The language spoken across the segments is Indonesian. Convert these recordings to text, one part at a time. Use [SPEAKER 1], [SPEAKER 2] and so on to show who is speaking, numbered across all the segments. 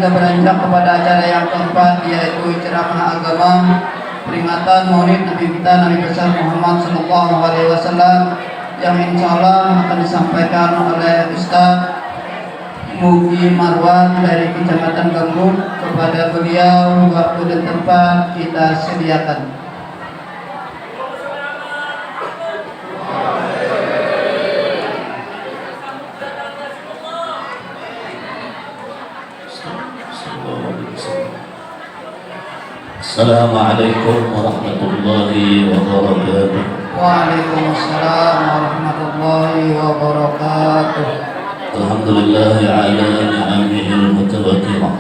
[SPEAKER 1] kita beranjak kepada acara yang keempat, yaitu ceramah agama peringatan Maulid Nabi kita Nabi besar Muhammad SAW, yang insya Allah akan disampaikan oleh Ustaz Mugi Marwan dari Kecamatan Gambut. Kepada beliau waktu dan tempat kita sediakan.
[SPEAKER 2] Assalamualaikum warahmatullahi wabarakatuh.
[SPEAKER 1] Waalaikumsalam warahmatullahi wabarakatuh.
[SPEAKER 2] Alhamdulillahi ala ni'amihil mutawatirah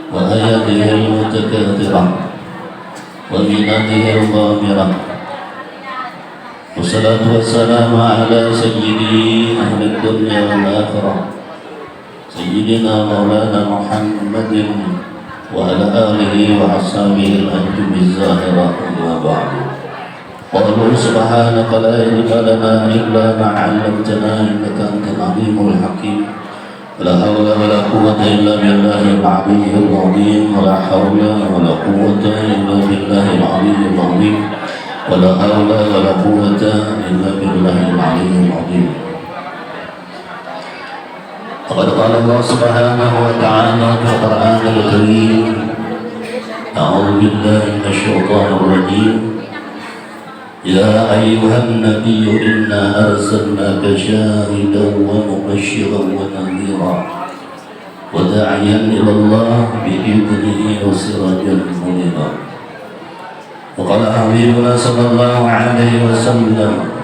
[SPEAKER 2] wa ayatihil mutakathirah wa minatihil ghamirah. Wassalatu wassalamu ala sayyidi ahli dunya wal akhirah, sayyidina maulana Muhammadin wa ala alihi wa ashabihi al-anjum az-zahirah wa ba'du. Qalu subhanaka la ilma lana illa ma 'allamtana innaka antal alimul hakim. La hawla wa la quwwata illa billahil aliyyil azim. Wa la hawla wa la quwwata illa billahil aliyyil azim. Wa la hawla wa la quwwata illa billahil aliyyil azim. فقد قال الله سبحانه وتعالى في القرآن الكريم: أعوذ بالله من الشيطان الرجيم. يا أيها النبي إنا أرسلناك شاهدا ومبشرا ونذيرا وداعيا إلى الله بإذنه وسراجا منيرا. وقال حبيبنا صلى الله عليه وسلم: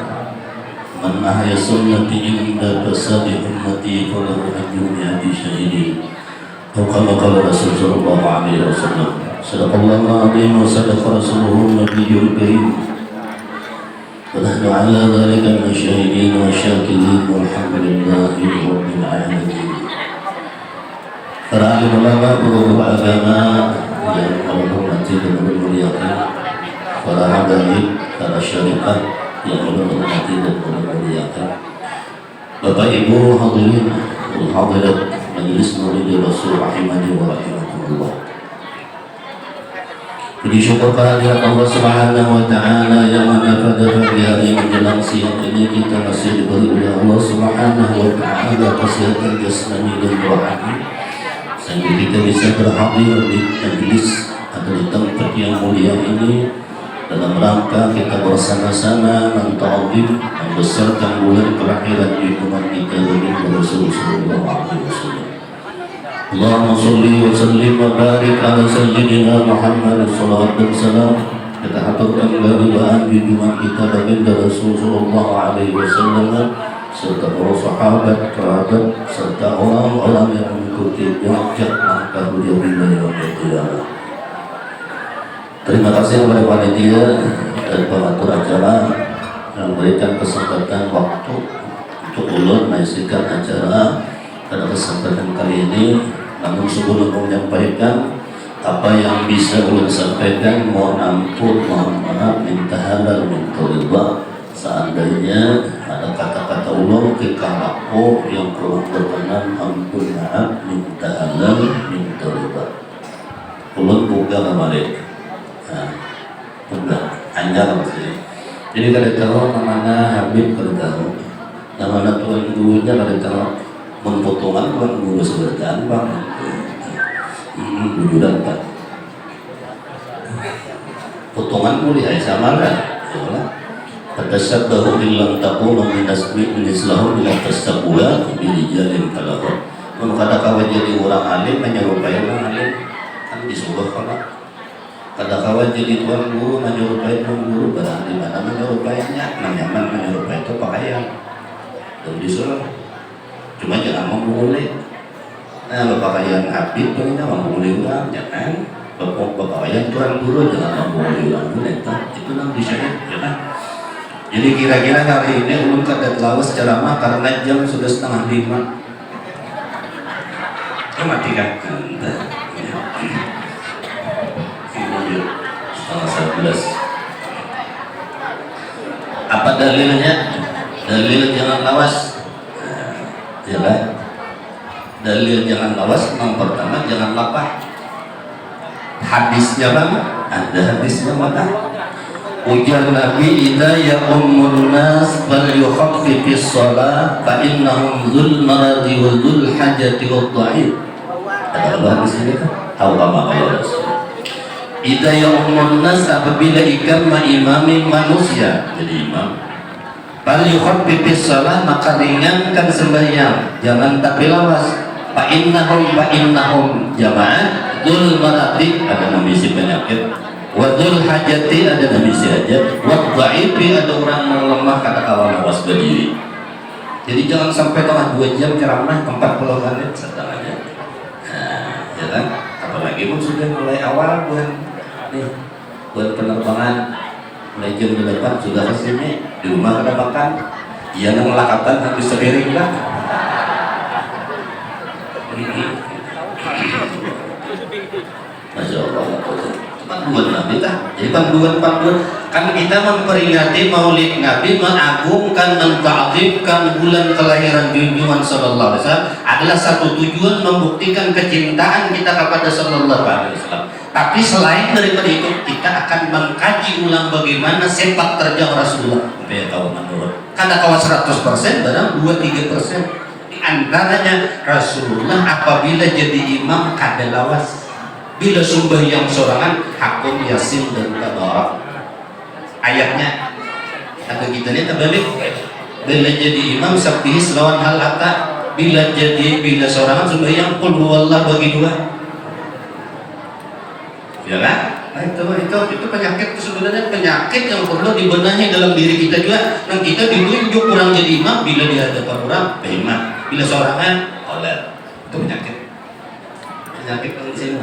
[SPEAKER 2] من أحيا سنتي عند فساد أمتي فله أجر مئة شهيد. أو كما قال رسول صلى الله عليه وسلم. صدق الله العظيم وصدق رسوله النبي الكريم. ونحن على ذلك من الشاهدين والشاكرين والحمد لله رب العالمين. Para alim ulama, guru agama yang Allah hormati dan muliakan, para hadirin, para syarikat yang Allah hormati dan muliakan, Bapak Ibu hadirin dan hadirat Majelis Maulid Rasul rahimani wa rahimakumullah. Puji syukur kehadirat Allah Subhanahu wa taala yang mana pada pagi hari menjelang siang ini kita masih diberi oleh Allah Subhanahu wa taala kesehatan jasmani dan rohani, sehingga kita bisa berhadir di majlis atau di tempat yang mulia ini dalam rangka kita bersama-sama menta'zim membesarkan bulan kelahiran junjungan kita Nabi Rasulullah sallallahu alaihi wasallam. Allahumma salli wa sallim wa barik ala sayyidina Muhammad sallallahu alaihi wasallam. Kita haturkan kehadiran junjungan kita baginda Rasulullah alaihi wasallam serta para sahabat, kerabat serta orang-orang yang mengikuti jejak langkah beliau hingga yaumil qiyamah. Terima kasih kepada panitia dan pengatur acara yang memberikan kesempatan waktu untuk ulun menyaksikan acara pada kesempatan kali ini. Namun sebelum menyampaikan apa yang bisa ulun sampaikan, mohon ampun, mohon maaf, minta halal, minta ridha. Seandainya ada kata-kata ulun kekalaku yang kurang berkenan, ampun maaf, minta halal, minta ridha. Ulun buka kembali. Buka, anjar maksudnya. Jadi kalau tahu namanya Habib, kalau tahu namanya tuan gurunya, kalau tahu mempotongan tuan guru seberdaan bang. Bujudan pak. Potongan mulia sama kan? Fatasabbahu illam takunu min islahu ila tasabbuha bilijalin kalahu. Mun kada kawan jadi orang alim menyerupai orang alim kan disuruh kalau kada kawan jadi tuan guru menyerupai tuan guru, berarti mana menyerupainya, nyaman menyerupai itu pakaian dan disuruh. Cuma jangan memulai. Nah, pakaian Habib punya memulai orang, jangan. Pakaian tuan guru jangan memulai orang itu nanti syahid, jangan. Jadi kira-kira hari ini ulun kada lawas ceramah karena jam sudah 4:30. Matikan. 11:30. Apa dalilnya? Dalil jangan lawas. Ya kan? Dalil jangan lawas yang pertama jangan lapar. Hadisnya bang, ada hadisnya mana? Ujar Nabi, idza ya'ummun nas falyukhaffifis shalah fa innahum dzul maradi wa dzul hajati wa dha'if. Ada apa di sini kan? Tahu apa kalau Rasul? Idza ya'ummun nas, apabila ikam imami manusia jadi imam, falyukhaffifis shalah, maka ringankan sembahyang, jangan tapi lawas. Fa innahum jamaah dzul maradi, ada namisi penyakit, wa dzul hajati, ada namisi hajat, wa dhaifi, ada orang yang lemah kata kawan awas berdiri. Jadi jangan sampai tengah 2 jam ceramah 40 menit setengahnya. Nah, ya kan? Apalagi pun sudah mulai awal buat penerbangan mulai jam 8 sudah kesini, di rumah ada makan, yang ngelakatan habis sepiring lah. Masya Allah, panduan Nabi tak? Jadi panduan kan kita memperingati Maulid Nabi, mengagungkan, menta'zimkan bulan kelahiran junjungan Sallallahu Alaihi Wasallam adalah satu tujuan membuktikan kecintaan kita kepada Sallallahu Alaihi Wasallam. Tapi selain daripada itu, kita akan mengkaji ulang bagaimana sepak terjang Rasulullah. Supaya tahu menurut. Karena kawan 100%, barang 2-3%. Di antaranya Rasulullah apabila jadi imam kada lawas. Bila sembahyang sorangan hakun yasin dan tabarak. Ayatnya atau kita lihat terbalik. Bila jadi imam sabihis lawan hal hatta. Bila sorangan sembahyang qul huwallah bagi 2. Ya kan? Nah, itu penyakit, sebenarnya penyakit yang perlu dibenahi dalam diri kita juga. Dan kita ditunjuk kurang jadi imam bila di hadapan orang imam, bila sorangan oleh. Itu penyakit yang sini.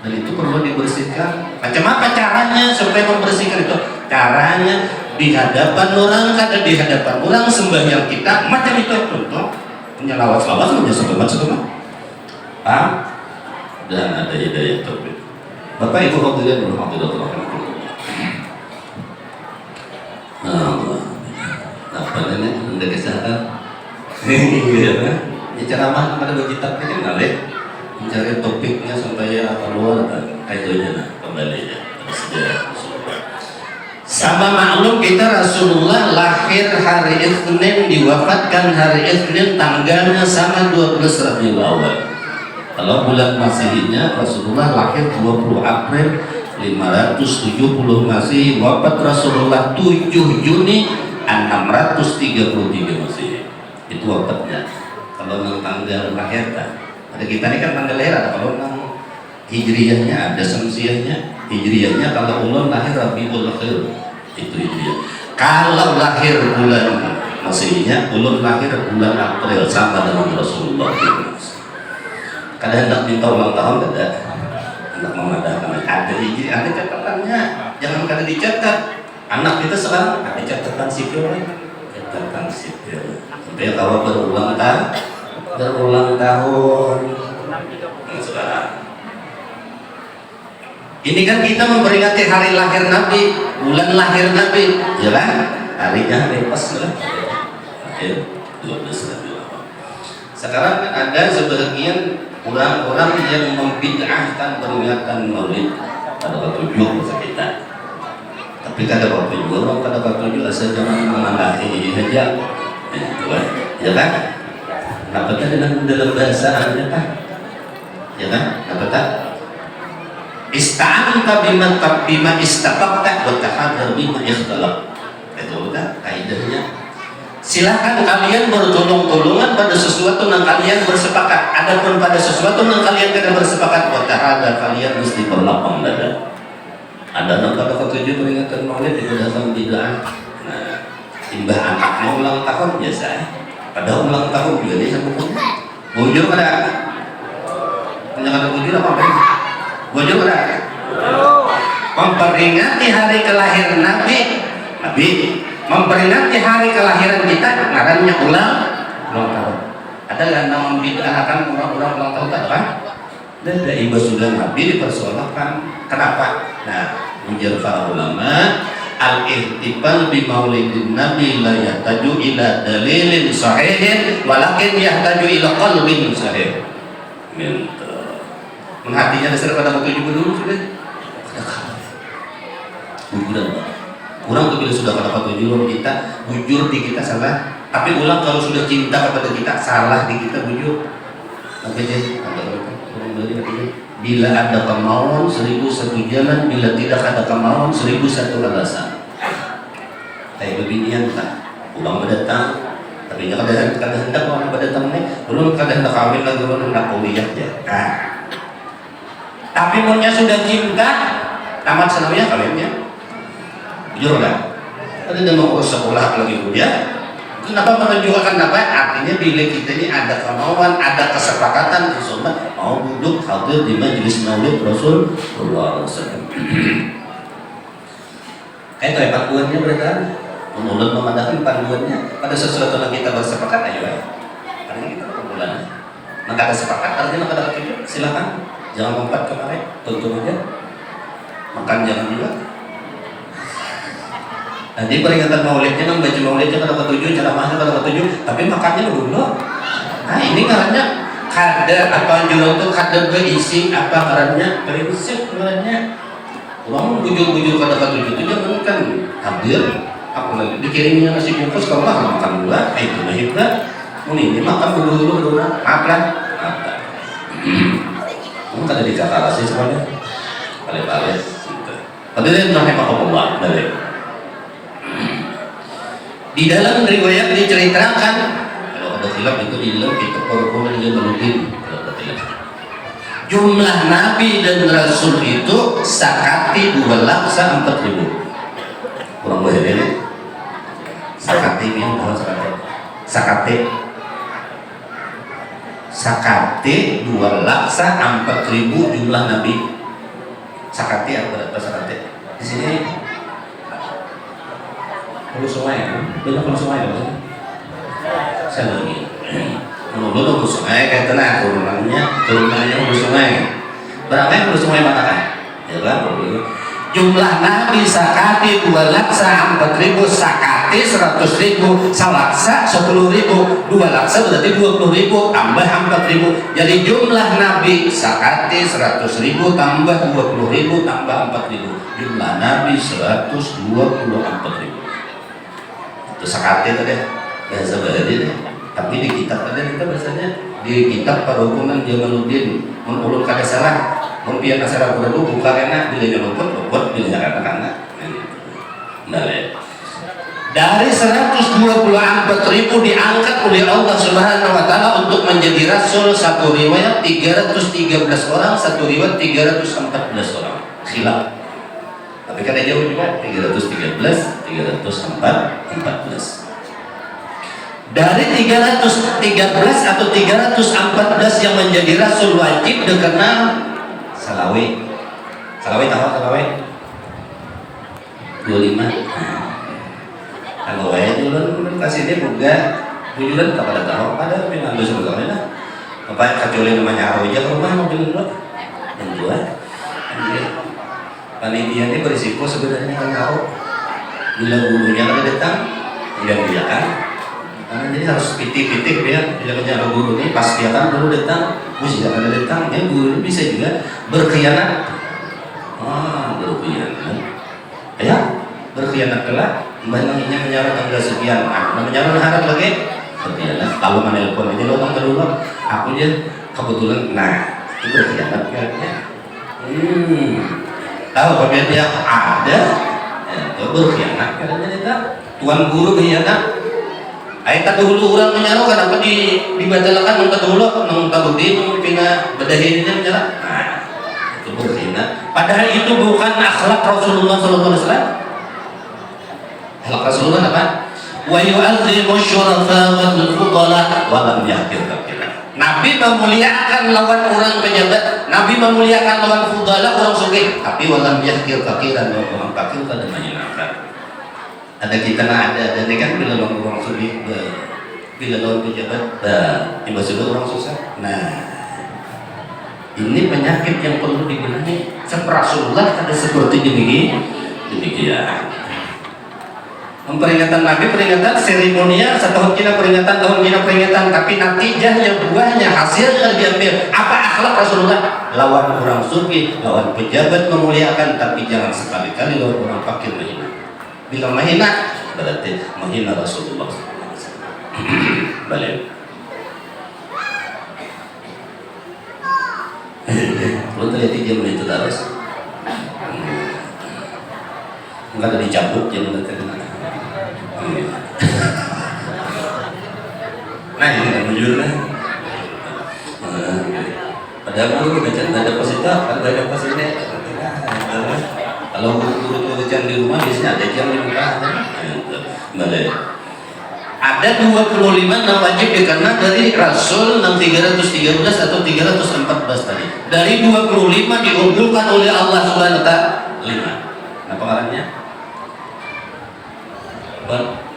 [SPEAKER 2] Dan itu perlu dibersihkan. Macam apa caranya supaya membersihkan itu? Caranya di hadapan orang, kada di hadapan orang sembahyang kita macam itu. Contoh punya lawas-lawas punya setelah. Dan ada hidayah taufik. Bapak Ibu hadirin rahimahullah. Apa ini? Anda kesehatan. Ini ceramah pada bagi taktik kan mencari topiknya sampai keluar kaitannya kembalinya sejarah. Sama maklum kita Rasulullah lahir hari Isnin, diwafatkan hari Isnin, tanggalnya sama 12 Rabiul Awal. Kalau bulan Masehinya Rasulullah lahir 20 April 570 Masehi, wafat Rasulullah 7 Juni 633 Masehi. Itu wafatnya. Kalau tanggal lahir ada kita ini kan tanggal lahir, ada kalau hijriyahnya, ada samsiahnya. Hijriyahnya kalau ulun lahir Rabiul Akhir, itu hijriyah. Kalau lahir bulan Masehinya, ulun lahir bulan April sama dengan Rasulullah. Kadang hendak minta ulang tahun, ada hendak mengadakan ada hijriyah, ada catatannya. Jangan kada dicatat. Anak kita sekarang ada catatan sipil, catatan sipil. Supaya kalau berulang tahun. Sekarang ini kan kita memperingati hari lahir Nabi, bulan lahir Nabi, ya kan? Harinya hari pas lah, akhir 12 Rabiul Awal. Sekarang kan ada sebagian orang-orang yang membid'ahkan peringatan Maulid pada waktu masa kita. Tapi kada waktu juga orang pada waktu juga asal jangan menanggapi aja, ya kan? Apa dengan dalam bahasa Anda kan? Ya kan? Apa tak? Ista'anta bima istaqaqta wa tahadhar bima ikhtalaf. Itu kan kaidahnya. Silakan kalian bertolong-tolongan pada sesuatu yang kalian bersepakat. Adapun pada sesuatu yang kalian tidak bersepakat, wa tahadhar, kalian mesti berlapang dada. Ada pada ketujuh peringatan Maulid itu datang bid'ah. Nah, timbah anak mau ulang tahun biasa. Pada ulang tahun juga dia sama bujur kada? Punya kada bujur apa? Bujur kada? Memperingati hari kelahiran Nabi, memperingati hari kelahiran kita, ngarannya ulang tahun. Ada yang nama membid'ahkan orang-orang ulang tahun tak kan? Dan ibadah sudah Nabi dipersoalkan. Kenapa? Nah, ujar para ulama, al-ihtifal bi maulidin nabi la yahtaju ila dalilin sahihin walakin yahtaju ila qalbin sahih. Minta. Menghatinya dasar pada waktu juga dulu sudah. Ada kabar. Bukan. Kurang tuh bila sudah pada waktu dulu kita bujur di kita salah. Tapi ulang kalau sudah cinta kepada kita salah di kita bujur. Oke jadi bila ada kemauan 1001 jalan, bila tidak ada kemauan 1001 alasan. Kayak beginian tak ulang mendatang, tapi jangan kada hendak orang mendatang nih, belum kada hendak kawin lagi, belum hendak kuliah ya. Nah, tapi punya sudah cinta, tamat senangnya kawinnya, jujur kan? Ada yang mau sekolah lagi kuliah. Kenapa menunjukkan apa? Artinya bila kita ini ada kemauan, ada kesepakatan, insya mau duduk hadir di majelis maulid Rasulullah SAW. Kayak panduannya berarti menurut memandangkan panduannya pada sesuatu yang kita bersepakat ayo ya. Karena kita kumpulan. Maka ada sepakat artinya maka ada tujuh. Silakan jangan lompat kemarin, tutup aja. Makan jangan juga. Nanti peringatan maulidnya kan baca maulidnya kada ketujuh, ceramahnya kada ketujuh, tapi makannya dulu. Nah ini karena kada apa jurang tuh kada berisi apa karena prinsip karena orang bujur-bujur kada ketujuh itu jangan kan hadir apalagi dikirimnya nasi bungkus kalau makan dua, itu nah hebat. Ini makan dulu maaf lah. Kamu kada dikakalasi semuanya, balik-balik. Padahal itu namanya Allah balik. Di dalam riwayat diceritakan kalau ada khilaf itu di dalam kitab Al-Qur'an yang menulis jumlah nabi dan rasul itu sakati 2.400.000 kurang boleh ini sakati yang tahu sakati 2.400.000 jumlah nabi. Sakati apa sakati di sini Hulu sungai, benar hulu sungai kan? Saya lagi. Hulu sungai kayak tenang turunannya hulu sungai. Berapa yang hulu sungai mana kan? Ya kan? Jumlah nabi sakati 2.400.000, sakati 100.000, salaksa 10.000, 2 laksa berarti 20.000 tambah 4.000. Jadi jumlah nabi sakati 100.000 tambah 20.000 tambah 4.000. Jumlah nabi 124.000. Sakati tadi bahasa Bali tapi di kitab tadi kita bahasanya di kitab Parukunan Jamaluddin menurut kada salah mempian asara berdu buka enak bila nyeluput bila katakan dari 124.000 diangkat oleh Allah Subhanahu wa taala untuk menjadi rasul. Satu riwayat 313 orang, satu riwayat 314 orang. Khilaf. Tapi kada jauh juga 313, 314. Dari 313 atau 314 yang menjadi rasul wajib dikenal salawi. Salawi tahu salawi? 25. Kalau wae dulu kasih dia buka bujulan kepada tahu pada pinang dosa lah. Apa kecuali namanya aroja rumah mobil dulu. Dan dua. Panitia ini berisiko sebenarnya kan tahu bila gurunya kada datang tidak biarkan karena jadi harus pitik-pitik dia bila menjaga guru ini pas dia kan baru datang mesti kada datang ya guru bisa juga berkhianat berkhianat ya berkhianat kelak banyak menyarat tanggal sekian menyarat harap lagi berkhianat kalau menelpon aja lo kan dulu aku aja kebetulan itu berkhianat kayaknya tahu apabila dia ada itu berkhianat karena dia tuan guru berkhianat. Ayat dulu orang menyaruh kenapa dibatalkan nang dulu nang kabudi nang pina badahinnya menyaruh. Itu berkhianat. Padahal itu bukan akhlak Rasulullah sallallahu alaihi wasallam. Akhlak Rasulullah apa? Wa yu'azzimu syurafa wal fudala wa lam yahkir. Nabi memuliakan lawan orang pejabat, Nabi memuliakan lawan fudala orang sugih, tapi walam yahkir fakiran orang fakir kada menyenangkan. Ada kita ada dan kan bila lawan orang sugih, bila lawan pejabat, yang maksudnya orang susah. Nah, ini penyakit yang perlu dibenahi. Rasulullah ada seperti demikian. Peringatan Nabi, peringatan seremonial, setahun kita peringatan, tahun kita peringatan, tapi natijahnya, buahnya, hasilnya diambil. Apa akhlak Rasulullah? Lawan orang sufi, lawan pejabat memuliakan, tapi jangan sekali-kali lawan orang fakir menghina. Bila menghina, berarti menghina Rasulullah. Balik. Lu terlihat dia menit terus. Enggak ada dicabut yang enggak terkena. Nah ini kan jujur kan. Padahal aku udah ada posita, ada positnya. Kalau guru-guru jam di rumah biasanya ada jam di muka. Balik. Ada 25 yang wajib dikena dari Rasul 313 atau 314 tadi. Dari 25 diunggulkan oleh Allah Subhanahu wa taala 5. Apa pengarangnya?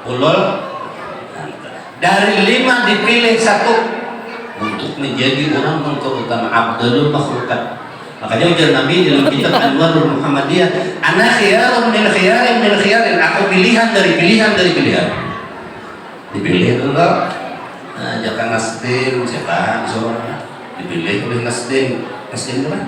[SPEAKER 2] Ulul. Dari 5 dipilih 1 untuk menjadi orang yang terutama Abdul Makhlukat. Makanya ujar Nabi dalam kitab Anwarul Muhammadiyah, ana khiyarun min khiyarin min khiyarin, aku pilihan dari pilihan dari pilihan. Dipilih dulu, nah, jangan Nasdem siapa seorang dipilih oleh Nasdem itu kan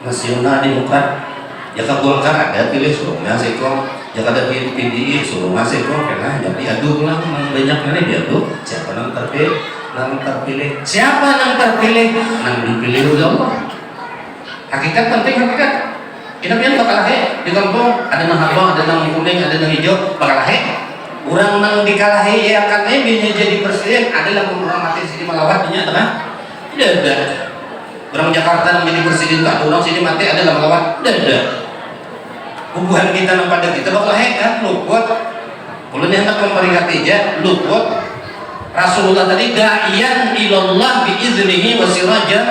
[SPEAKER 2] Nasional Demokrat. Jika Golkar ada pilih suruh ngasih kong, jika ada PDI suruh ngasih kong, karena jadi adu lah banyak kali diadu. Siapa yang terpilih, siapa yang terpilih, yang dipilih oleh Allah. Hakikat penting, hakikat. Kita biar bakal di kampung ada nang habang, ada nang kuning, ada nang hijau, bakal orang nang dikalahi ya kan binya jadi presiden adalah orang mati sini melawat dinya kan? Tidak ada. Orang Jakarta yang jadi presiden tak orang sini mati adalah melawat. Tidak ada. Hubungan kita nang pada kita bakal kan luput. Ulun hendak memperingati aja luput. Rasulullah tadi da'iyan ilallah biiznihi wa sirajan.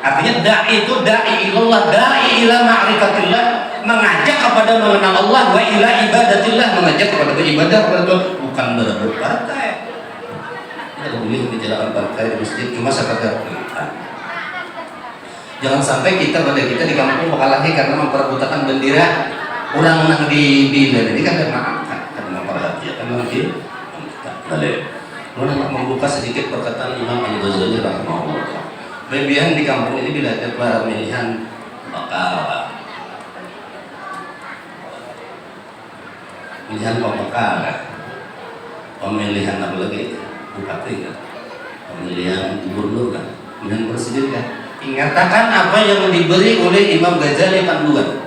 [SPEAKER 2] Artinya da'i itu da'i ilallah, da'i ila ma'rifatillah, mengajak kepada mengenal Allah, wa ila ibadatillah, mengajak kepada beribadah kepada Tuhan, bukan berebut partai. Tidak boleh menjalankan partai di masjid cuma sekadar jangan sampai kita pada kita di kampung bakal lagi karena memperebutkan bendera orang yang di ini kan maafkan karena memperhatikan lagi balik. Lalu membuka sedikit perkataan Imam Al-Ghazali rahimahullah. Lebihan di kampung ini bila ada pemilihan bakal pemilihan pembekal, pemilihan apa lagi bupati kan, pemilihan gubernur kan, pemilihan presiden kan. Ingatakan apa yang diberi oleh Imam Ghazali panduan.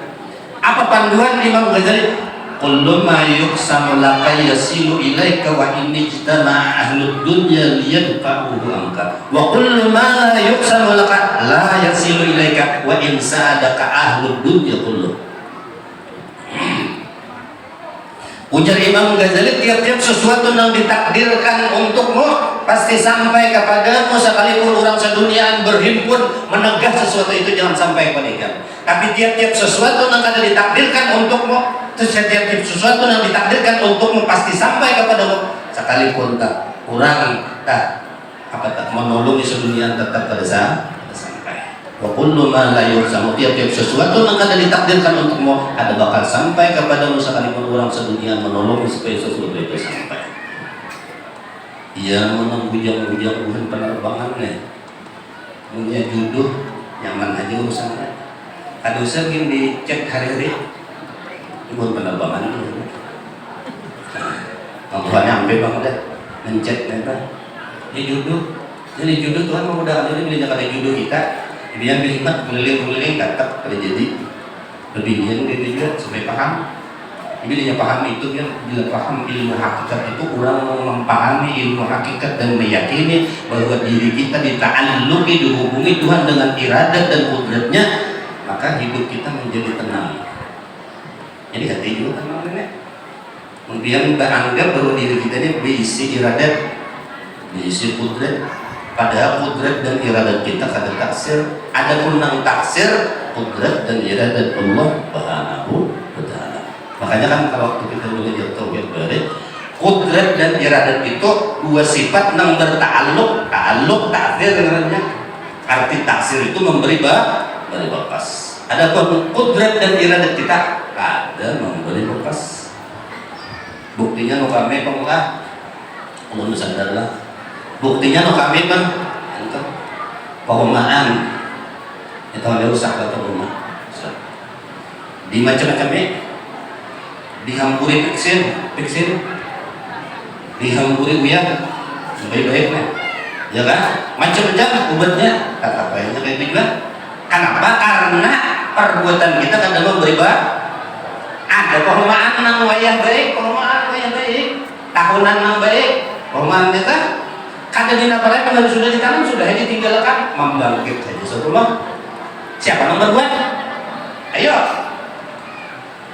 [SPEAKER 2] Apa panduan Imam Ghazali? Kullu ma yuqsamu laka yasilu ilaika wa inni ijtama'a ahlud dunya liyadfa'uhu anka wa kullu ma la yuqsamu laka la yasilu ilaika wa in sa'adaka ahlud dunya kullu. Ujar Imam Ghazali, tiap-tiap sesuatu yang ditakdirkan untukmu pasti sampai kepadamu sekalipun orang seduniaan berhimpun menegah sesuatu itu jangan sampai kepada. Tapi tiap-tiap sesuatu yang ada ditakdirkan untukmu, setiap sesuatu yang ditakdirkan untukmu pasti sampai kepadamu sekalipun tak kurang tak menolongi seduniaan tetap pada sampai. Wa kullu ma la yuhsamu, tiap-tiap sesuatu yang ada ditakdirkan untukmu ada bakal sampai kepadamu sekalipun orang sedunia menolong supaya sesuatu itu sampai. Ia menunjang-unjang bukan penerbangannya, punya jodoh nyaman aja urusannya. Ada usaha yang dicek hari-hari, bukan penerbangan itu. Tuhan nyampe bang udah mencet apa? Ini jodoh, Tuhan memudahkan ini bila ada jodoh kita. Dia berhikmat keliling-keliling tetap terjadi lebihnya itu juga supaya paham. Bila dia paham itu kan, bila paham ilmu hakikat itu orang memahami ilmu hakikat dan meyakini bahwa diri kita dita'alluqi dihubungi Tuhan dengan iradat dan kudratnya, maka hidup kita menjadi tenang. Jadi hati juga tenang nenek. Kemudian kita anggap bahwa diri kita ini berisi iradat, berisi kudrat. Padahal kudrat dan iradat kita kada taksir. Adapun nang taksir kudrat dan iradat Allah Subhanahu wa taala. Makanya kan kalau waktu kita belajar tauhid barik, kudrat dan iradat itu dua sifat nang berta'alluq, ta'zir namanya. Arti taksir itu memberi bekas. Adapun kudrat dan iradat kita ada memberi bekas. Buktinya nu kami pengulah, ulun sadar lah. Buktinya nu kami bang, itu perumahan itu ada rusak atau rumah. Di macam-macamnya, dihampuri piksin, dihampuri uyah, baik-baiknya, ya kan? Macam-macam obatnya, kata apa kayak gitu kan? Kenapa? Karena perbuatan kita kadang berubah. Ada perumahan nang wayah baik, tahunan nang baik, perumahan kita kadang di naparai kalau sudah ditanam sudah ditinggalkan membangkit saja sebelum siapa yang berbuat? Ayo,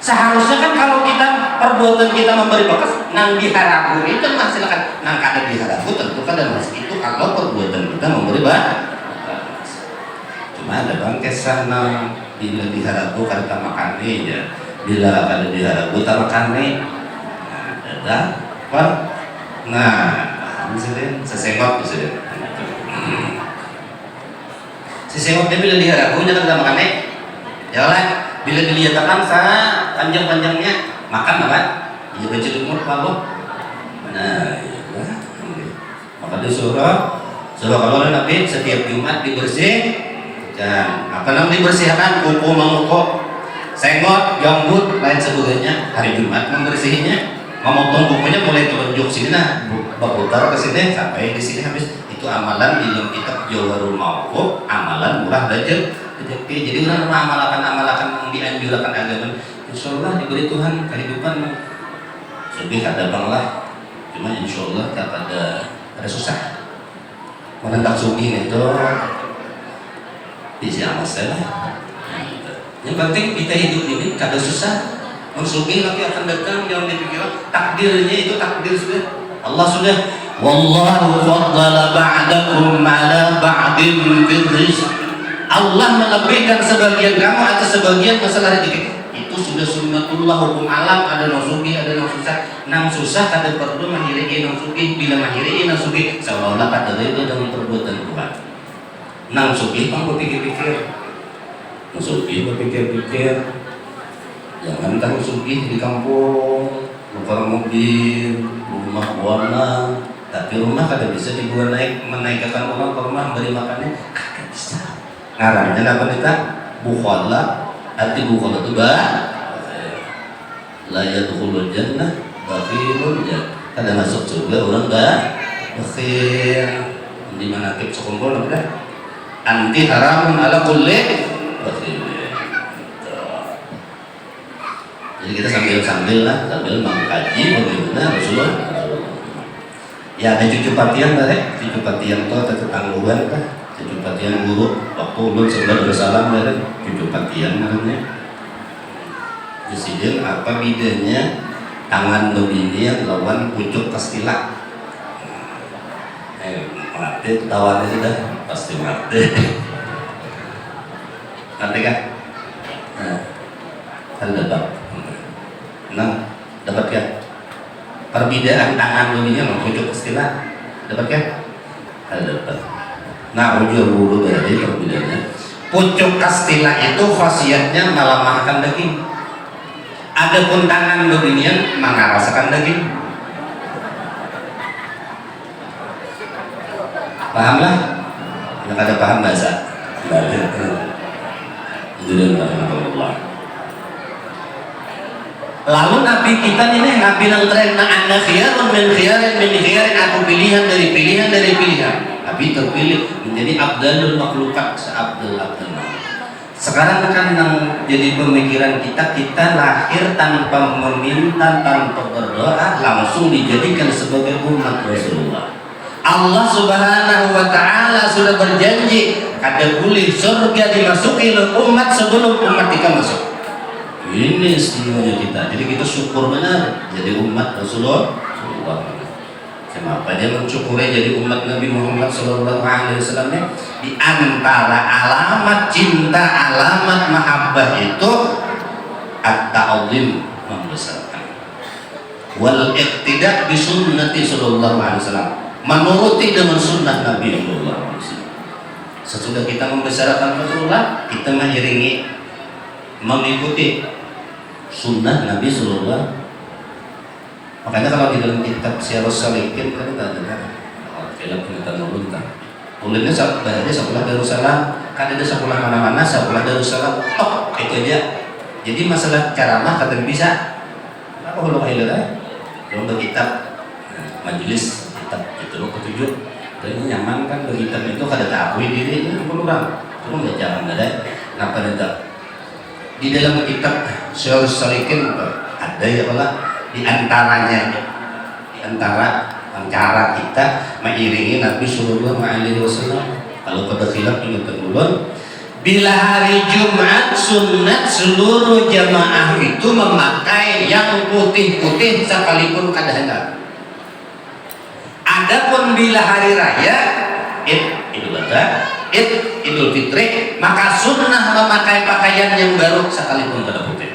[SPEAKER 2] seharusnya kan kalau kita perbuatan kita memberi bekas nang diharapu itu silakan nang kada diharapu tentu kada mas itu kalau perbuatan kita memberi bekas. Cuma ada bang kisah nang bila diharapu kada makan ya. Bila kada diharapu tak makan ada apa? Nah, misalnya sesempat misalnya. Sesempat dia bila diharapu jangan kada makan ya lah. Bila dilihatkan panjang-panjangnya makan apa? Ya baca umur kalau. Nah, ya. Maka disuruh kalau Nabi setiap Jumat dibersih dan apa namanya dibersihkan kuku mangkok sengot, janggut, lain sebagainya. Hari Jumat membersihinya, memotong kukunya mulai telunjuk sini nah, berputar ke sini sampai di sini habis. Itu amalan di dalam kitab Jawharul Ma'ruf, amalan murah rajin. Jadi orang amalakan yang dianjurkan agama, insya Allah diberi Tuhan kehidupan lebih ada banglah. Cuma insya Allah tak ada susah. Menentang sugi itu bisa masalah. Yang penting kita hidup ini kada susah. Mensugi lagi akan datang yang dipikirkan takdirnya itu takdir sudah. Allah sudah. Wallahu faddala ba'dakum ala ba'din fil rizq. Allah melebihkan sebagian kamu atas sebagian masalah rezeki. Itu sudah sunnatullah, hukum alam. Ada nang sugih, ada nang susah. Nang susah kada perlu mahiri nang sugih. Bila mahiri nang sugih seolah-olah kada itu dengan perbuatan Tuhan. Nang sugih pang berpikir-pikir. Nang sugih berpikir-pikir. Jangan tahu sugih di kampung, nukar mobil, rumah warna. Tapi rumah kada bisa dibuat menaikkan orang ke rumah beri makannya kada bisa. Ngarannya apa kita? Bukhala. Arti bukhala itu la yadkhulul jannah bakhilun jannah. Kada masuk surga orang bakhil. Di mana kip sekumpul ada? Anti haramun ala kulli bakhil. Jadi kita sambil mengkaji bagaimana Rasulullah. Ya ada cucu patian dari cucu patian itu ada ketangguhan kah? Cucu patian guru waktu ulun sebelah bersalam dari cucu patian namanya. Presiden apa bedanya tangan begini yang lawan pucuk kastila? Mati tawarnya sudah pasti mati. Nanti kan? Kan dapat. Nah, dapat kan? Perbedaan tangan begini yang pucuk kastila, dapat kan? Kan dapat. Nah, ujur bulu dari perbedaannya. Pucuk kastila itu khasiatnya melemahkan daging. Adapun tangan beginian mengarasakan daging. Pahamlah? Yang ada paham bahasa. Lalu Nabi kita ini Nabi yang keren na anda khiyarun min khiyarin aku pilihan dari pilihan. Nabi terpilih menjadi abdalul makhlukat seabdul. Sekarang kan yang jadi pemikiran kita lahir tanpa meminta, tanpa berdoa, langsung dijadikan sebagai umat Rasulullah. Allah Subhanahu wa Ta'ala sudah berjanji kada boleh surga dimasuki oleh umat sebelum umat kita masuk. Ini istimewanya kita. Jadi kita syukur benar jadi umat Rasulullah. Kenapa dia mensyukuri jadi umat Nabi Muhammad SAW? Di antara alamat cinta, alamat mahabbah itu at-ta'zim, membesarkan, wal iqtida' bi sunnati sallallahu alaihi wasallam, menuruti dengan sunnah Nabi sallallahu alaihi wasallam. Sesudah kita membesarkan Rasulullah, kita mengiringi, mengikuti sunnah Nabi sallallahu Makanya kalau di dalam kitab Syiarus Salikin kan ada film penelitian ulun kan. Ulunnya bahasanya sekolah Darussalam, kan ada sekolah mana-mana, sekolah Darussalam, itu aja. Jadi masalah ceramah kata bisa. Apa kalau hilang? Kalau kitab majelis kitab itu lo ketujuh. Tapi nyaman kan kitab itu kada takui diri ini kurang. Cuma nggak jangan ada. Kenapa tidak? Di dalam kitab Syiarus Salikin ada ya pula di antara cara kita mengiringi Nabi Sallallahu Alaihi Wasallam. Kalau pada khilaf ingat ulun, bila hari Jumat sunat seluruh jamaah itu memakai yang putih-putih sekalipun kada hendak. Adapun bila hari raya Idul Adha, Idul Fitri, maka sunnah memakai pakaian yang baru sekalipun kada putih.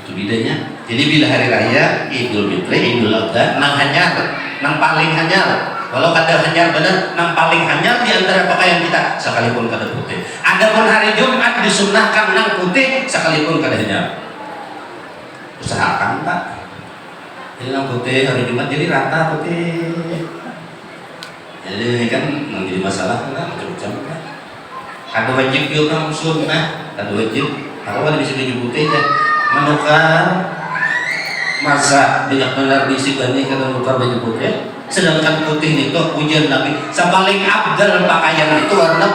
[SPEAKER 2] Itu bedanya. Jadi bila hari raya Idul Fitri, Idul Adha, nang hanyar, nang paling hanyar. Kalau kada hanyar benar, nang paling hanyar di antara pakaian kita sekalipun kada putih. Adapun hari Jumat disunnahkan nang putih sekalipun kada hanyar. Usahakan tak? Jadi nang putih hari Jumat jadi rata putih. Jadi ini kan menjadi masalah kan macam-macam kan. Ada wajib juga sunnah, ada wajib. Kalau ada bisa baju putih kan menukar masa banyak benar bisi bani kata menukar baju putih. Sedangkan putih itu ujian Nabi. Sepaling abdal pakaian itu warna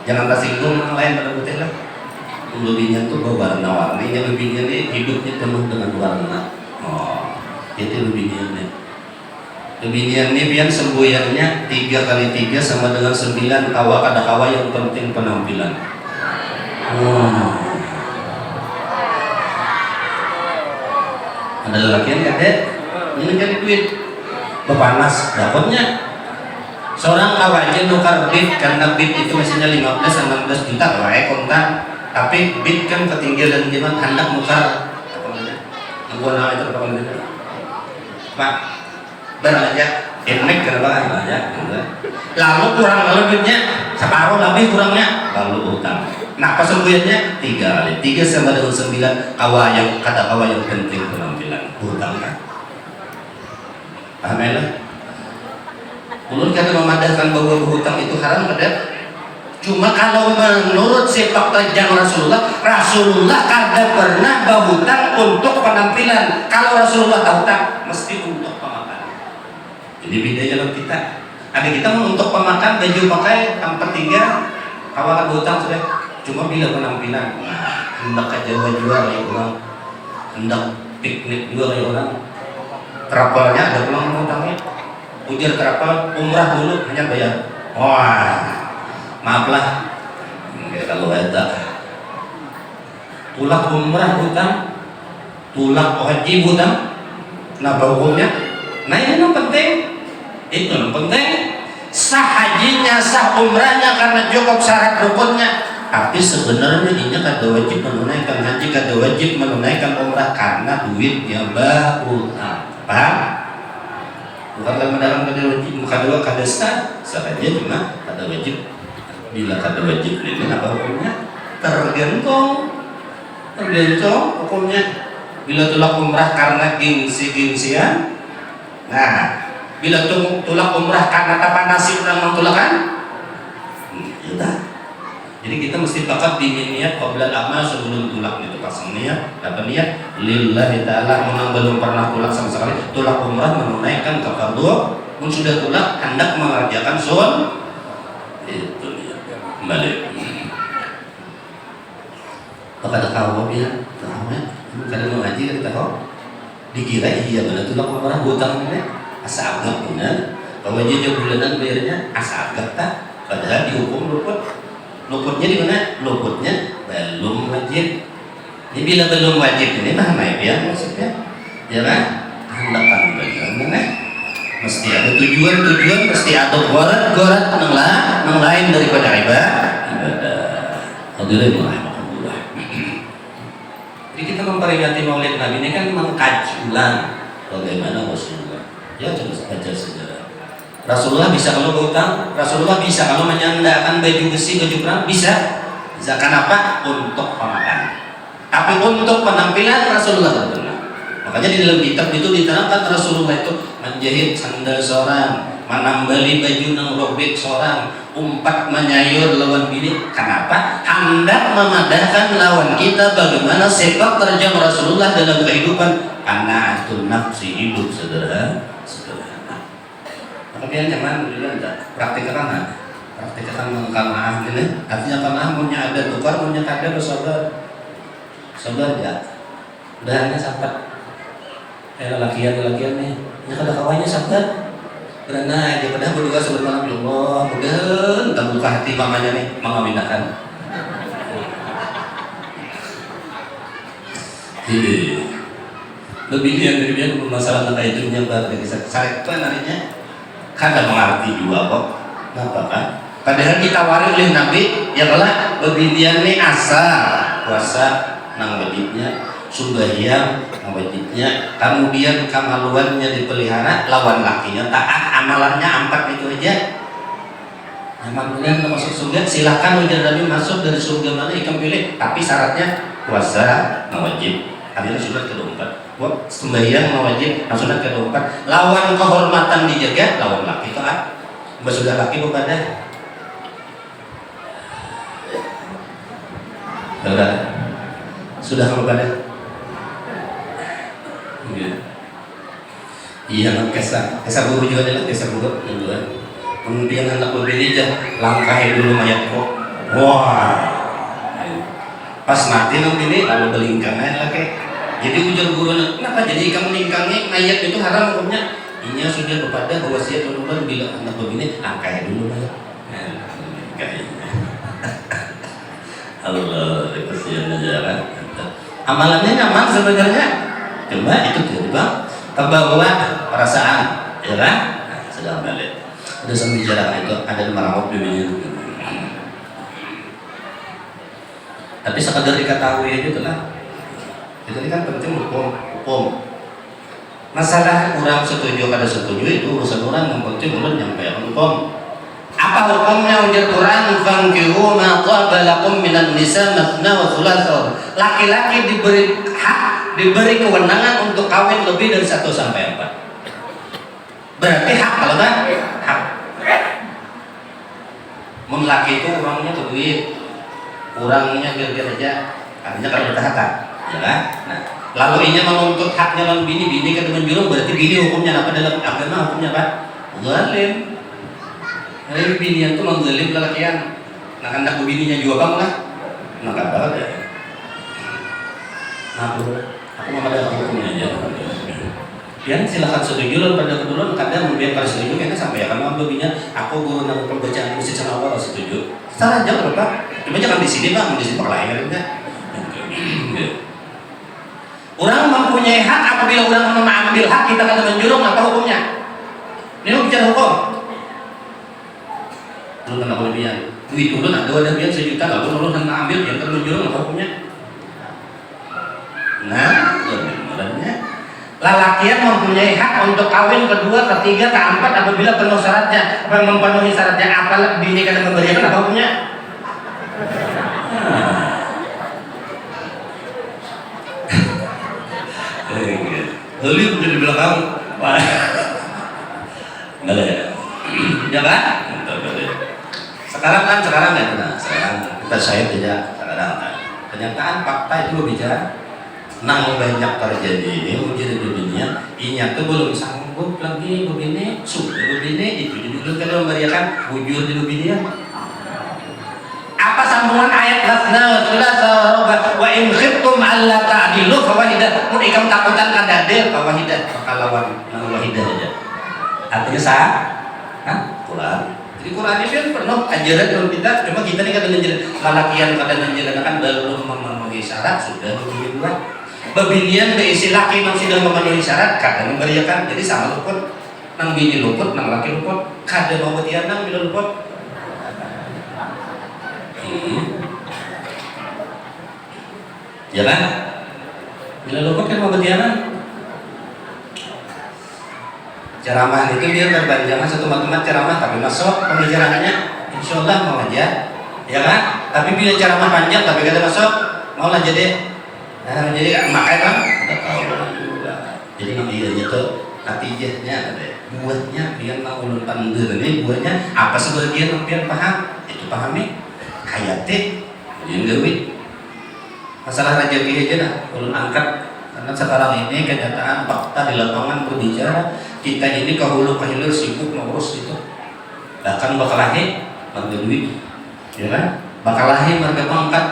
[SPEAKER 2] jangan tersinggung yang lain pada putih lah. Lebihnya tuh warna-warni, yang lebihnya ini hidupnya penuh dengan warna. Oh, itu lebihnya nih. Lebihnya ini biar semboyannya 3 kali 3 sama dengan 9 kawa kada kawa yang penting penampilan. Ada lelaki yang kadek ini cari duit bepanas dapatnya seorang kawajan nukar bit karena bit itu mesinnya 15-16 juta wae kontan, tapi bit kan ketinggalan zaman hendak nukar apa namanya nggak itu apa namanya pak beraja enek kenapa aja lalu kurang lebihnya separuh lebih kurangnya lalu utang. Nah kesembuhannya 3 kali 3 sama dengan 9 kawa yang kata kawa yang penting penampilan hutang kan. Paham ya? Ulun kata memadahkan bahwa berhutang itu haram kada. Cuma kalau menurut sepak terjang Rasulullah kada pernah berhutang untuk penampilan. Kalau Rasulullah berhutang mesti untuk pemakan. Jadi bedanya dalam kita. Ada kita untuk pemakan baju pakai tanpa 3 kawan berhutang sudah. Cuma bila penampilan, hendak ke Jawa juga kayak orang, hendak piknik juga kayak orang. Terapalnya ada pulang menghutangnya. Ujar terapal umrah dulu hanya bayar. Wah, maaflah. Kalau ada tulak umrah hutang, tulak haji hutang, nah hukumnya. Nah ini yang penting, itu yang penting. Sah hajinya, sah umrahnya karena cukup syarat rukunnya. Tapi sebenarnya ini kada wajib menunaikan haji, kada wajib menunaikan umrah karena duitnya baru. Paham? Bukan dalam kada wajib, kada sah saja cuma kada wajib. Bila kada wajib ini apa hukumnya? Tergantung hukumnya. Bila tulak umrah karena gengsi-gengsian, nah bila tulak umrah karena tapan nasib dan mentulakan, jadi kita mesti bakat di niat qabla amal sebelum tulak itu pasang niat, apa niat lillahi ta'ala. Menang belum pernah tulak sama sekali, tulak umrah menunaikan fardu, pun sudah tulak hendak mengerjakan sun itu dia kembali. Maka ada kawan bilang, tahu ya, kalau mau ngaji kita tahu, dikira iya benar tulak umrah hutang ini asa agak benar, kalau dia bulanan bayarnya asa agak tak, padahal dihukum luput. Luputnya di mana? Luputnya belum wajib. Ini bila belum wajib ini mah ya maksudnya, ya kan? Hendakan bagaimana? Mesti ada tujuan, mesti ada gorat nang lain daripada ibadah. Hadirin rahmatullah. Jadi kita memperingati Maulid Nabi ini kan mengkaji ulang bagaimana Rasulullah. Ya jelas baca sejarah. Rasulullah bisa kalau berhutang, Rasulullah bisa kalau menyandarkan baju besi, baju perang, bisa. Kenapa? Untuk pemakan. Tapi untuk penampilan Rasulullah tidak pernah. Makanya di dalam kitab itu diterangkan Rasulullah itu menjahit sandal seorang, menambali baju nang robek seorang, umpat menyayur lawan bini. Kenapa? Hendak memadahkan lawan kita bagaimana sepak terjang Rasulullah dalam kehidupan. Karena itu nafsi hidup sederhana. Maka biar nyaman, praktikkan kanaah ini. Artinya kanaah punya ada tukar, punya kada bersabar. Sabar ya. Udah hanya sampai lakian nih. Nya kada kawannya sabar. Karena dia pada berdoa sebelum malam, ya Allah, mudah-mudahan terbuka hati mamanya nih mengawinkan. Lebih dia masalah tentang itu yang baru saya itu namanya kada mengerti juga kok. Kenapa kan? Padahal ditawari oleh Nabi, ya Allah, beginian nih asal puasa nang wajibnya, sembahyang nang wajibnya, kemudian kamaluannya dipelihara, lawan lakinya taat, amalannya 4 itu aja. Memang kemudian masuk surga, silakan ujar Nabi masuk dari surga mana ikan pilih, tapi syaratnya puasa nang wajib. Akhirnya sudah ke-4. Buat sembahyang nang wajib, sudah ke-4. Lawan kehormatan dijaga, lawan laki taat. Sudah laki berbeda. Sudah kamu pada? Iya, kesah guru juga adalah kesah guru juga. Kemudian anak berbeda aja, langkahi dulu mayat kok. Wah, pas mati nanti ini lalu belingkang lagi. Jadi ujar guru, kenapa jadi kamu lingkangnya mayat itu haram hukumnya? Ini sudah kepada wasiat duluan bila anak begini, langkahi dulu mayat. Allah, kasihan aja kan. Amalannya nyaman sebenarnya, cuma itu tiba kebawa perasaan, ya kan? Sedang balik. Udah sambil bicara itu ada merawat bibinya. Tapi sekadar diketahui aja itu lah. Itu kan penting hukum. Masalah orang setuju kada setuju itu urusan orang, yang penting orang nyampaikan hukum. Apa hukumnya ujar Quran? Fankihu ma taba lakum minan nisa mathna wa thulatha. Laki-laki diberi hak, diberi kewenangan untuk kawin lebih dari 1 sampai 4. Berarti hak kalau kan? Hak. Mun laki itu orangnya duit, orangnya gil-gil aja, artinya kalau bertahan, ya kan? Nah, lalu ini menuntut haknya lawan bini kan menjurung, berarti bini hukumnya apa dalam agama? Hukumnya apa? Zalim. Jadi binian itu mengzalim lelakian. Nah hendak bininya juga bang lah. Nah kan banget ya. Nah aku mau ada hukumnya aja. Yang silakan setuju lalu pada keduluan kadang membiarkan kalau setuju karena sampai ya karena bininya aku guru nama pembacaan musik sama awal setuju. Salah jangan lupa. Cuma jangan di sini bang, di sini lainnya. Orang mempunyai hak apabila orang mengambil hak kita kata menjurung apa hukumnya? Ini bicara hukum. Lu kena kelebihan duit ulun ada biar 1 juta lalu ulun hendak ambil yang termenjurung apa hukumnya? Nah, sebenarnya lelakian mempunyai hak untuk kawin kedua, ketiga, keempat apabila penuh syaratnya, apa memenuhi syaratnya, apa bini kada memberikan apa hukumnya? Lalu udah di belakang, nggak ada ya? Ya kan? Sekarang ya, nah, sekarang kita syahid aja sekarang kan. Kenyataan fakta itu bicara nang banyak terjadi ini ujian dunia inya tuh belum sanggup lagi begini sudah begini itu juga kalau memberikan bujur di dunia. Apa sambungan ayat lasna wa thulatha wa in khiftum alla ta'dilu fawahidah. Mun ikam takutan kada adil fawahidah kalawan nang wahidah aja. Artinya sah? Hah? Quran. Jadi Quran itu kan penuh ajaran kalau kita, cuma kita nih kadang ajaran lalakian kadang ajaran kan belum memenuhi syarat sudah begini buat babinian beisi laki yang sudah memenuhi syarat kadang memberikan jadi sama luput nang bini luput nang laki luput kadang mau betian nang bila luput ya kan bila luput kan mau betianan ceramah itu dia terbanjangan satu teman ceramah tapi masuk pembicaraannya insya Allah mau aja ya kan tapi bila ceramah panjang tapi kada masuk mau lah jadi makanya kan Jadi namanya itu natijahnya ada buahnya pian mau ulun pandir ini buahnya apa sebagian pian paham itu pahami hayati yang gawe masalah rezeki aja lah ulun angkat karena sekarang ini kenyataan fakta di lapangan berbicara kita ini kahulu kahilir sibuk ngurus itu bahkan bakal lahir marga duit ya kan bakal lahir marga pangkat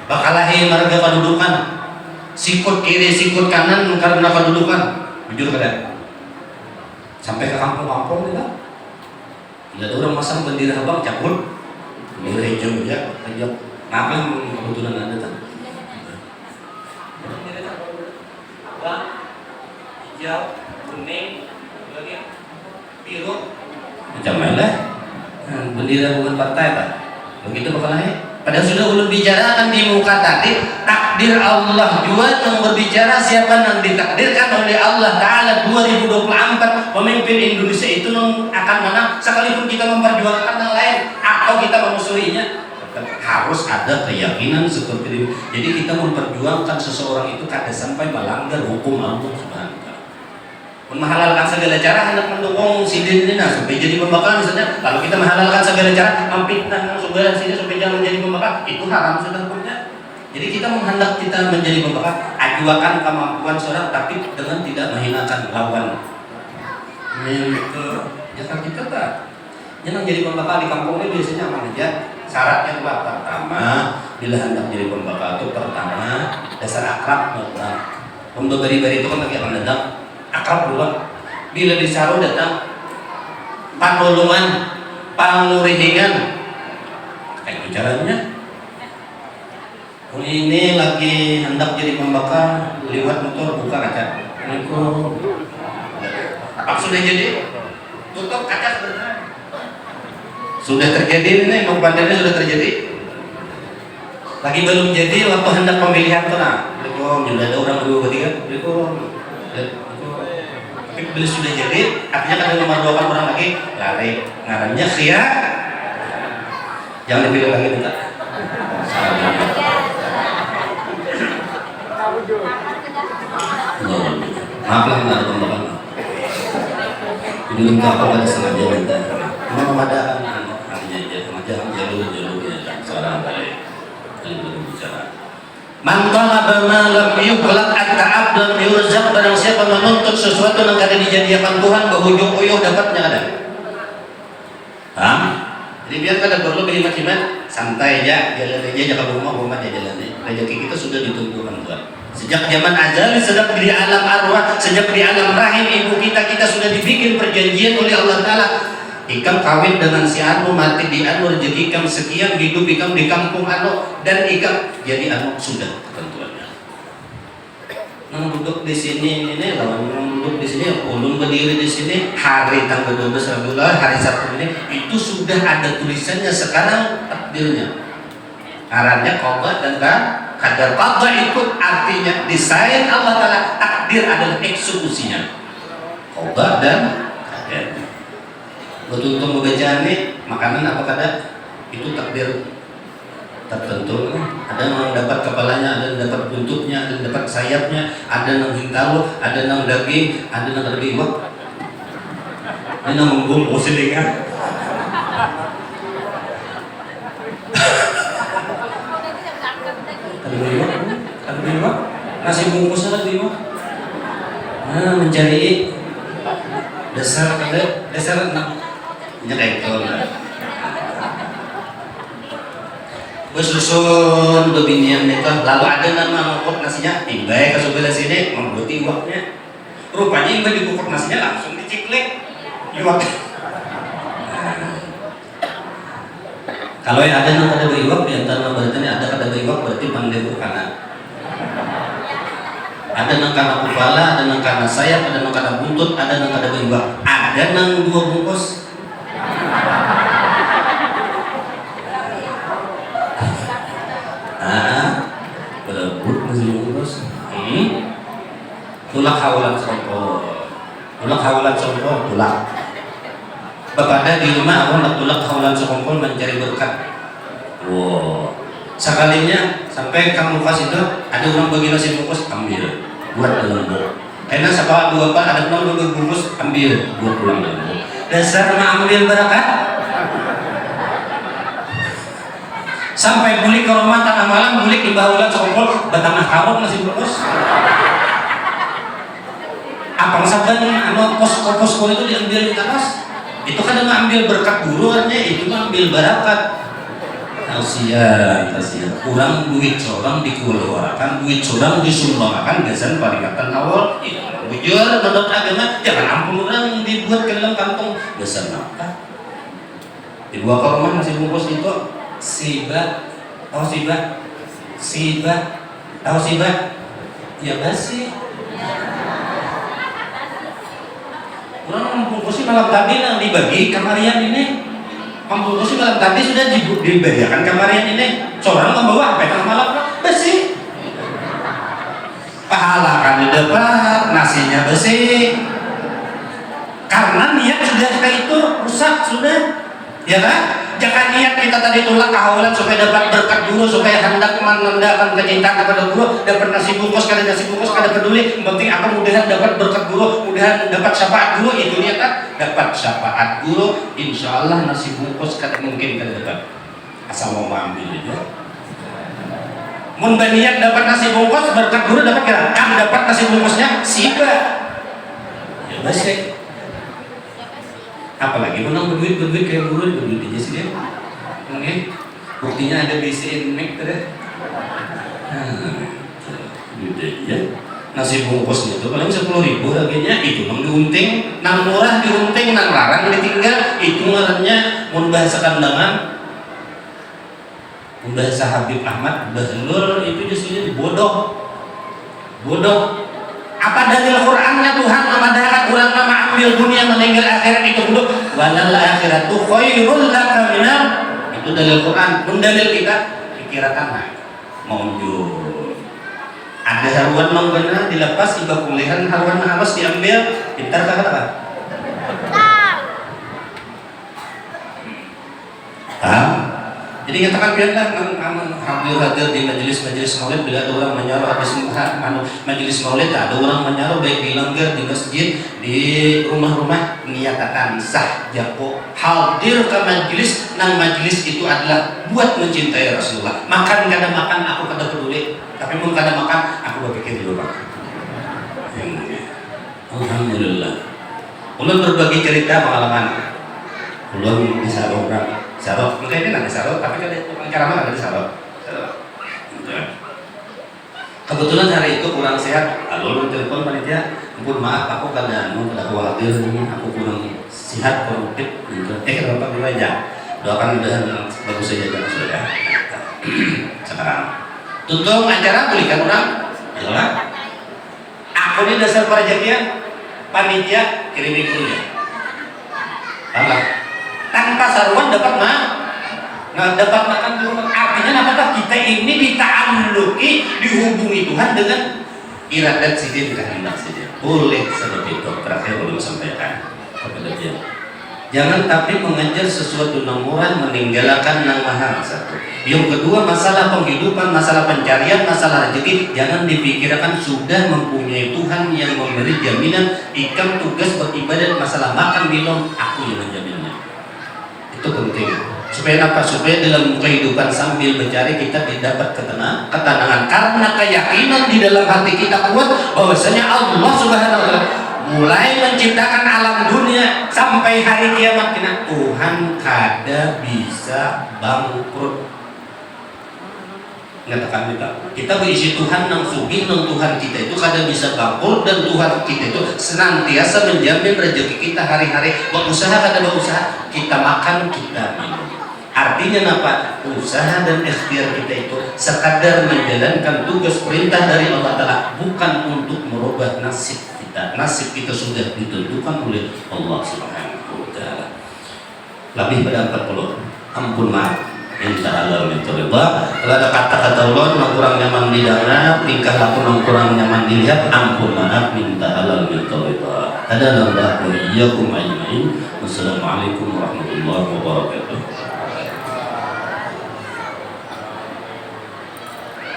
[SPEAKER 2] bakal lahir marga kedudukan sikut kiri sikut kanan karena kedudukan jujur kada sampai ke kampung-kampung tidak ada orang masang bendera abang cabut bendera hijau ya hijau apa yang kebetulan ada tak hijau kuning biru macam mana bendera bukan partai pak begitu bakal lahir padahal sudah ulun bicarakan di muka tadi takdir Allah juga yang berbicara siapa yang ditakdirkan oleh Allah Ta'ala 2024 pemimpin Indonesia itu akan menang sekalipun kita memperjuangkan yang lain atau kita memusuhinya harus ada keyakinan seperti itu. Jadi kita memperjuangkan seseorang itu kada sampai melanggar hukum Allah Subhanahu wa taala. Menghalalkan segala cara hendak mendukung sidin ini supaya jadi pembakar misalnya. Kalau kita menghalalkan segala cara memfitnah segala sini supaya jangan menjadi pembakar, itu haram sudah hukumnya. Jadi kita menghendak kita menjadi pembakar, ajuakan kemampuan seorang tapi dengan tidak menghinakan lawan. Ya kan kita tak. Jangan jadi pembakar di kampung ini biasanya aman aja. Syaratnya dua, pertama bila hendak jadi pembakar itu pertama dasar akrab orang. Pemberi-beri itu kan lagi akan datang akrab dulu. Bila disaru datang panulungan, pangurihingan. Kayak itu caranya. Ini lagi hendak jadi pembakar lewat motor buka kaca. Assalamualaikum. Apa sudah jadi? Tutup kaca sebenarnya. Sudah terjadi ini, pembandannya sudah terjadi. Lagi belum jadi waktu hendak pemilihan tuh nah. Assalamualaikum, sudah ada orang kedua ketiga. Tapi bila sudah jadi, artinya kan ada nomor 2 kan orang lagi lari. Ngarannya khiyar. Jangan dipilih lagi minta. Maaflah nggak ada pembakar. Ini minta apa pada sengaja minta. Cuma memadahkan artinya aja, jangan jalur ya seorang kali berbicara. Man talaba ma lam yughlaq at-ta'ab dan yurzaq, barang siapa menuntut sesuatu yang kada dijadikan Tuhan berujung-ujung dapatnya ada. Paham? Jadi biar kada perlu berhimat-himat, santai aja, jalan aja jangan rumah aja jalan aja. Rezeki kita sudah ditentukan Tuhan. Sejak zaman azali, sejak di alam arwah, sejak di alam rahim ibu kita sudah dibikin perjanjian oleh Allah Ta'ala. Ikam kawin dengan si anu, mati di anu, rezeki ikam sekian, hidup ikam di kampung anu, dan ikam jadi anu sudah ketentuannya. Nang duduk di sini ini, lawan nang duduk di sini, ulun berdiri di sini hari tanggal 12 Rabiul Awal, hari Sabtu ini itu sudah ada tulisannya sekarang takdirnya. Ngarannya qada dan qadar. Qada itu artinya desain Allah Ta'ala, takdir adalah eksekusinya. Qada dan qadar. Betul-betul membaca ini makanan apa kada itu takdir tertentu. Ada yang dapat kepalanya, ada yang dapat buntutnya, ada yang dapat sayapnya, ada yang hintalu, ada yang daging, ada yang lebih iwak. Ini yang menggum usilingan. Ada iwak, nasi bungkusnya ada iwak. Nah, mencari dasar enak. Ini kayak itu bersusun bebinian itu lalu ada nama mengkok nasinya imbai ke sebelah sini membuti iwaknya rupanya imbai dikukuk nasinya langsung diciklik iwak. Kalau yang ada yang kada beriwak di antara berarti ada kada beriwak berarti pandai kanan. Ada yang karena kepala, ada yang karena sayap, ada yang karena buntut, ada yang kada beriwak, ada yang 2 bungkus. Berebut masih bungkus. Tulak hawalan songkol. Tulak. Bapak di rumah aku nak tulak hawalan songkol mencari berkat. Wow. Sekalinya sampai kamu pas itu ada orang bagi nasi bungkus ambil buat dalam buk. Karena sekolah dua pak ada pulang dua bungkus ambil buat pulang dulu. Dasar mah ambil berangkat. Sampai beli ke rumah tengah malam beli di bawah sokol batang karung nasi bungkus. Apang saban anu pos itu diambil di atas. Itu kan ngambil berkat guru artinya itu ngambil barakat. Kasihan kurang duit seorang dikeluarkan, duit seorang disumbangkan gasan peringatan awal itu bujur menurut agama jangan ampun orang dibuat ke dalam kantong gasan apa dibawa ke rumah nasi bungkus itu tahu sibah ya basi orang membungkusi malam tadi yang dibagi kamarian ini membungkusi malam tadi sudah dibagikan kamarian ini seorang membawa apa tengah malam besi pahala kan didapat nasinya besi karena niat sudah kayak itu rusak sudah ya kan jangan niat kita tadi tolak kahawalan supaya dapat berkat guru supaya hendak menandakan kecintaan kepada guru dapat nasi bungkus kada peduli yang penting aku mudahan dapat berkat guru mudahan dapat syafaat guru itu niat kan dapat syafaat guru insyaallah nasi bungkus kada mungkin kada dapat asal mau ambil aja mun niat dapat nasi bungkus berkat guru dapat kira kan dapat nasi bungkusnya siapa ya basi apalagi menang berduit kayak guru berduit aja sih dia oke buktinya ada BCN Mac tadi ya nasi bungkus itu paling 10.000 harganya itu nang diunting nang murah diunting nang larang ditinggal itu ngarannya mun bahasa kandangan mun bahasa Habib Ahmad bahlul itu justru bodoh apa dalil Qur'annya Tuhan memadahkan orang nama ambil dunia meninggal akhirat itu dulu walal akhiratu khairul laka minal itu dalil Quran pun dalil kita pikirkan maujud ada haruan manggana dilepas iba kulihan haruan harus diambil pintar kata apa jadi katakan biarlah hadir di majelis maulid bila ada orang menyaruh habis majelis maulid ada orang menyaruh baik di langgar di masjid di rumah-rumah menyatakan sah jago hadir ke majelis nang majelis itu adalah buat mencintai Rasulullah makan kada makan aku kada peduli tapi pun kada makan aku berpikir dulu pak alhamdulillah ulun berbagi cerita pengalaman ulun bisa orang sarot, mungkin ini nanti sarot, tapi kan tukang ceramah ada di sarot. Kebetulan hari itu kurang sehat, lalu telepon panitia, ampun maaf aku kada khawatir, aku kurang sehat, kurang fit, gitu. Kenapa dulu aja? Doakan mudahan bagus saja jangan sudah. Sekarang, tutup acara belikan orang, jelas. Aku ini dasar perjanjian, panitia kirimin gurunya. Apa? Tanpa saruan dapat dapat makan di rumah artinya apakah kita ini dita'alluki dihubungi Tuhan dengan iradat sidin kehendak sidin boleh seperti itu terakhir belum sampaikan kepada dia jangan tapi mengejar sesuatu yang murah meninggalkan yang mahal satu yang kedua masalah penghidupan masalah pencarian masalah rezeki jangan dipikirkan sudah mempunyai Tuhan yang memberi jaminan ikam tugas beribadat masalah makan minum aku yang menjaminnya itu penting supaya apa? Supaya dalam kehidupan sambil mencari kita dapat ketenangan karena keyakinan di dalam hati kita kuat bahwasanya Allah Subhanahu wa taala mulai menciptakan alam dunia sampai hari kiamat kita Tuhan kada bisa bangkrut mengatakan kita berisi Tuhan nang sugih nang Tuhan kita itu kada bisa bangkrut dan Tuhan kita itu senantiasa menjamin rezeki kita hari-hari berusaha kada berusaha kita makan kita minum artinya apa? Usaha dan ikhtiar kita itu sekadar menjalankan tugas perintah dari Allah Ta'ala bukan untuk merubah nasib kita sudah ditentukan oleh Allah Subhanahu wa taala lebih pada 40 ampun maaf minta halal minta riba kalau ada kata-kata Allah yang kurang nyaman didengar tingkah laku yang kurang nyaman dilihat ampun maaf minta halal minta riba ada nambah wa iyyakum ajmain wassalamualaikum warahmatullahi wabarakatuh